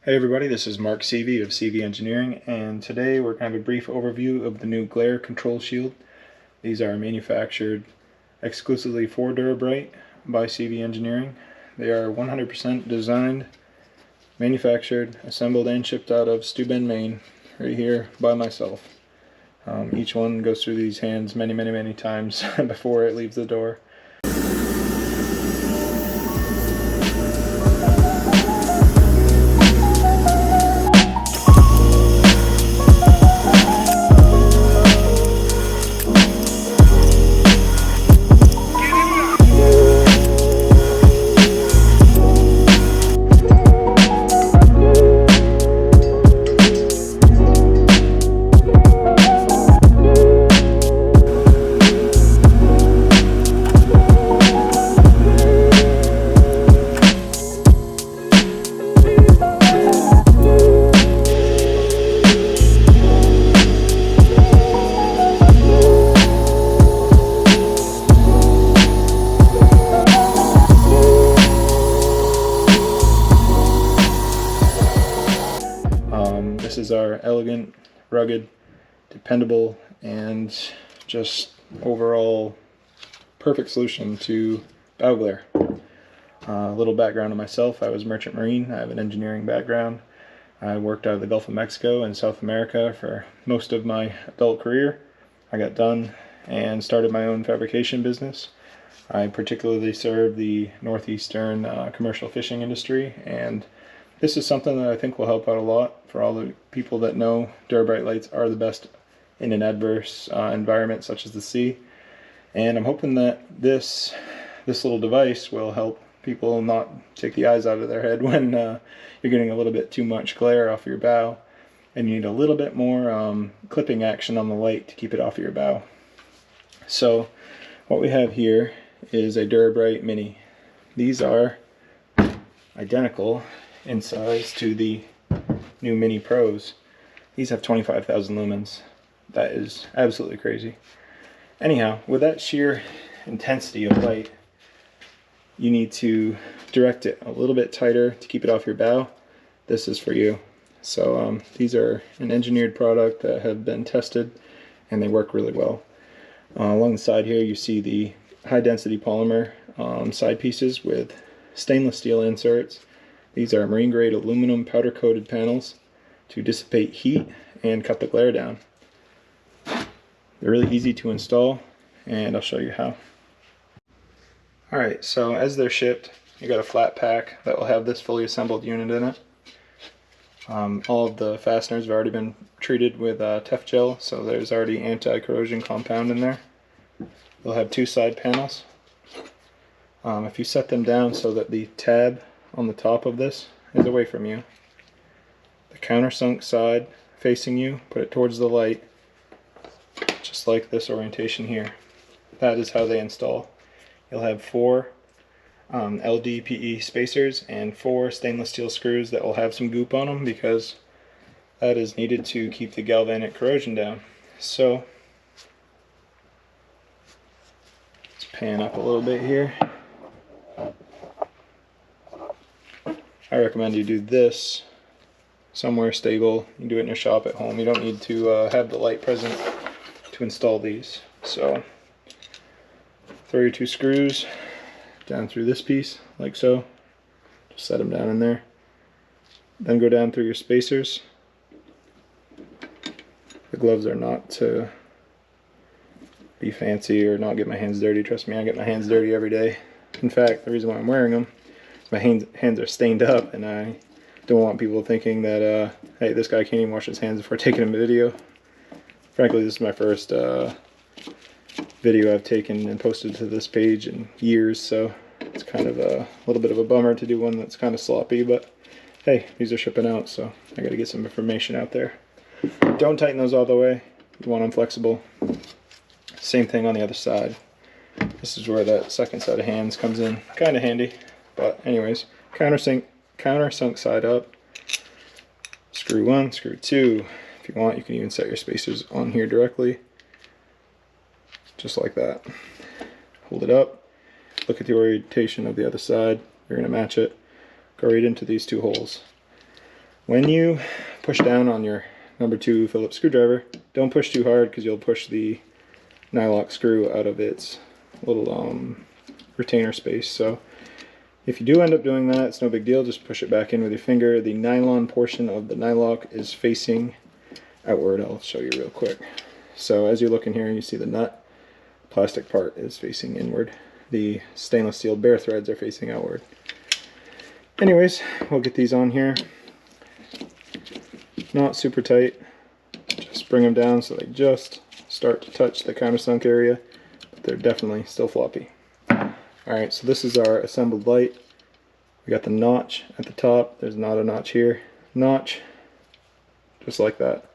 Hey everybody, this is Mark CV of CV Engineering, and today we're going to have a brief overview of the new Glare Control Shield. These are manufactured exclusively for Durabrite by CV Engineering. They are 100% designed, manufactured, assembled, and shipped out of Steuben, Maine, right here by myself. Each one goes through these hands many times before it leaves the door. This is our elegant, rugged, dependable, and just overall perfect solution to bow glare. A little background on myself: I was merchant marine. I have an engineering background. I worked out of the Gulf of Mexico and South America for most of my adult career. I got done and started my own fabrication business. I particularly serve the northeastern commercial fishing industry, and this is something that I think will help out a lot for all the people that know Durabrite lights are the best in an adverse environment such as the sea. And I'm hoping that this little device will help people not take the eyes out of their head when you're getting a little bit too much glare off your bow and you need a little bit more clipping action on the light to keep it off your bow. So what we have here is a Durabrite Mini. These are identical in size to the new Mini Pros. These have 25,000 lumens. That is absolutely crazy. Anyhow, with that sheer intensity of light, you need to direct it a little bit tighter to keep it off your bow. This is for you. So these are an engineered product that have been tested, and they work really well. Along the side here you see the high density polymer side pieces with stainless steel inserts. These are marine grade aluminum powder coated panels to dissipate heat and cut the glare down. They're really easy to install, and I'll show you how. Alright, so as they're shipped, you got a flat pack that will have this fully assembled unit in it. All of the fasteners have already been treated with Tef gel, so there's already anti-corrosion compound in there. You'll have two side panels. If you set them down so that the tab on the top of this is away from you, the countersunk side facing you, put it towards the light, just like this orientation here. That is how they install. You'll have 4 LDPE spacers and 4 stainless steel screws that will have some goop on them because that is needed to keep the galvanic corrosion down. So let's pan up a little bit here. I recommend you do this somewhere stable. You can do it in your shop at home. You don't need to have the light present to install these. So throw your 2 screws down through this piece like so. Just set them down in there. Then go down through your spacers. The gloves are not to be fancy or not get my hands dirty. Trust me, I get my hands dirty every day. In fact, the reason why I'm wearing them, my hands are stained up, and I don't want people thinking that, hey, this guy can't even wash his hands before taking a video. Frankly, this is my first video I've taken and posted to this page in years, so it's kind of a little bit of a bummer to do one that's kind of sloppy, but hey, these are shipping out, so I gotta get some information out there. Don't tighten those all the way. You want them flexible. Same thing on the other side. This is where that second set of hands comes in. Kind of handy. But anyways, countersunk side up, screw 1, screw 2. If you want, you can even set your spacers on here directly, just like that. Hold it up, look at the orientation of the other side, you're going to match it, go right into these 2 holes. When you push down on your number 2 Phillips screwdriver, don't push too hard because you'll push the nylock screw out of its little retainer space. So if you do end up doing that, it's no big deal. Just push it back in with your finger. The nylon portion of the nylock is facing outward. I'll show you real quick. So as you look in here, you see the nut. Plastic part is facing inward. The stainless steel bare threads are facing outward. Anyways, we'll get these on here. Not super tight. Just bring them down so they just start to touch the countersunk area, but they're definitely still floppy. Alright, so this is our assembled light. We got the notch at the top. There's not a notch here. Notch, just like that.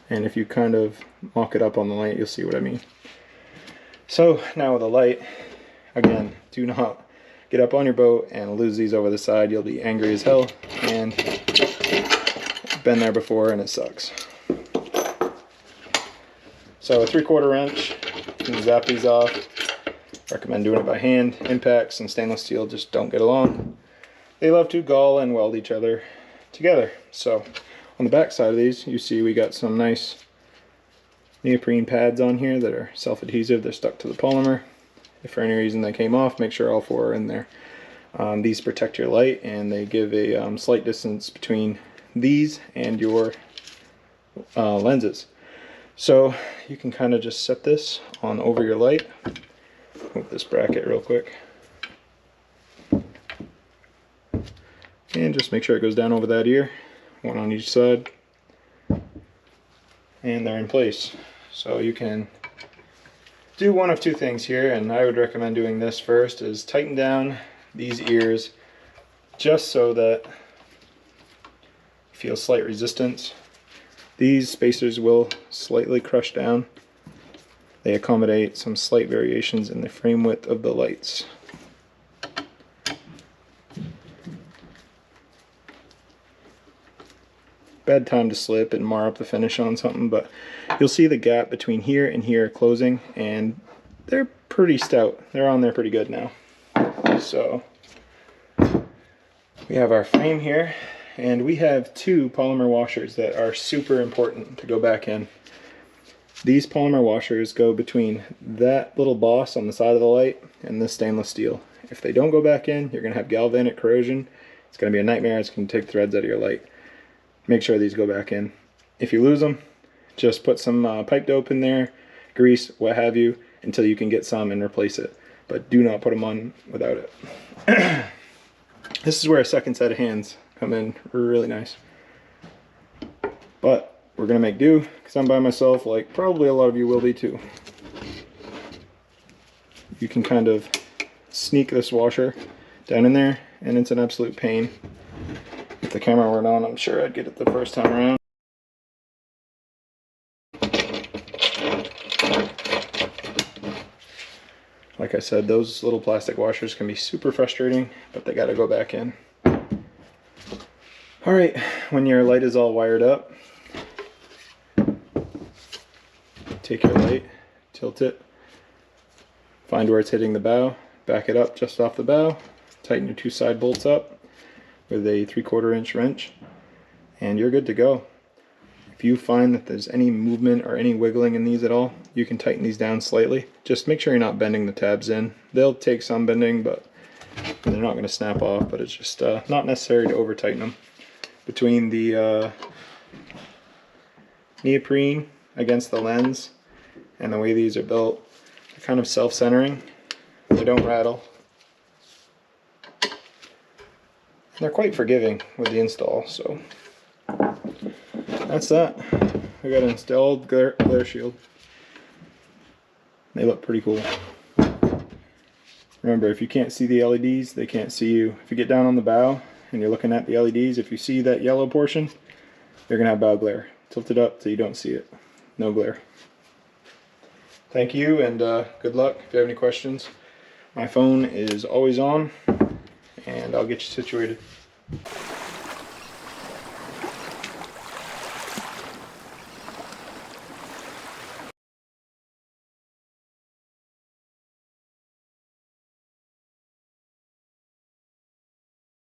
And if you kind of mock it up on the light, you'll see what I mean. So now with the light, again, do not get up on your boat and lose these over the side. You'll be angry as hell, and been there before and it sucks. So a 3/4 wrench, you can zap these off. Recommend doing it by hand. Impacts and stainless steel just don't get along. They love to gall and weld each other together. So on the back side of these, you see we got some nice neoprene pads on here that are self-adhesive. They're stuck to the polymer. If for any reason they came off, make sure all 4 are in there. These protect your light, and they give a slight distance between these and your lenses. So you can kind of just set this on over your light. Move this bracket real quick. And just make sure it goes down over that ear, one on each side. And they're in place. So you can do one of 2 things here, and I would recommend doing this first, is tighten down these ears just so that you feel slight resistance. These spacers will slightly crush down. They accommodate some slight variations in the frame width of the lights. Bad time to slip and mar up the finish on something, but you'll see the gap between here and here closing, and they're pretty stout. They're on there pretty good now. So we have our frame here, and we have 2 polymer washers that are super important to go back in. These polymer washers go between that little boss on the side of the light and this stainless steel. If they don't go back in, you're going to have galvanic corrosion. It's going to be a nightmare. It's going to take threads out of your light. Make sure these go back in. If you lose them, just put some pipe dope in there, grease, what have you, until you can get some and replace it. But do not put them on without it. This is where a second set of hands come in really nice. But we're going to make do, because I'm by myself, like probably a lot of you will be too. You can kind of sneak this washer down in there, and it's an absolute pain. If the camera weren't on, I'm sure I'd get it the first time around. Like I said, those little plastic washers can be super frustrating, but they gotta go back in. Alright, when your light is all wired up, take your light, tilt it, find where it's hitting the bow, back it up just off the bow, tighten your 2 side bolts up with a 3/4 inch wrench, and you're good to go. If you find that there's any movement or any wiggling in these at all, you can tighten these down slightly. Just make sure you're not bending the tabs in. They'll take some bending, but they're not going to snap off, but it's just not necessary to over tighten them. Between the neoprene against the lens and the way these are built, they're kind of self-centering. They don't rattle. They're quite forgiving with the install, so that's that. We got an installed glare shield. They look pretty cool. Remember, if you can't see the LEDs, they can't see you. If you get down on the bow and you're looking at the LEDs, if you see that yellow portion, you're going to have bow glare. Tilt it up so you don't see it. No glare. Thank you, and good luck. If you have any questions, my phone is always on, and I'll get you situated.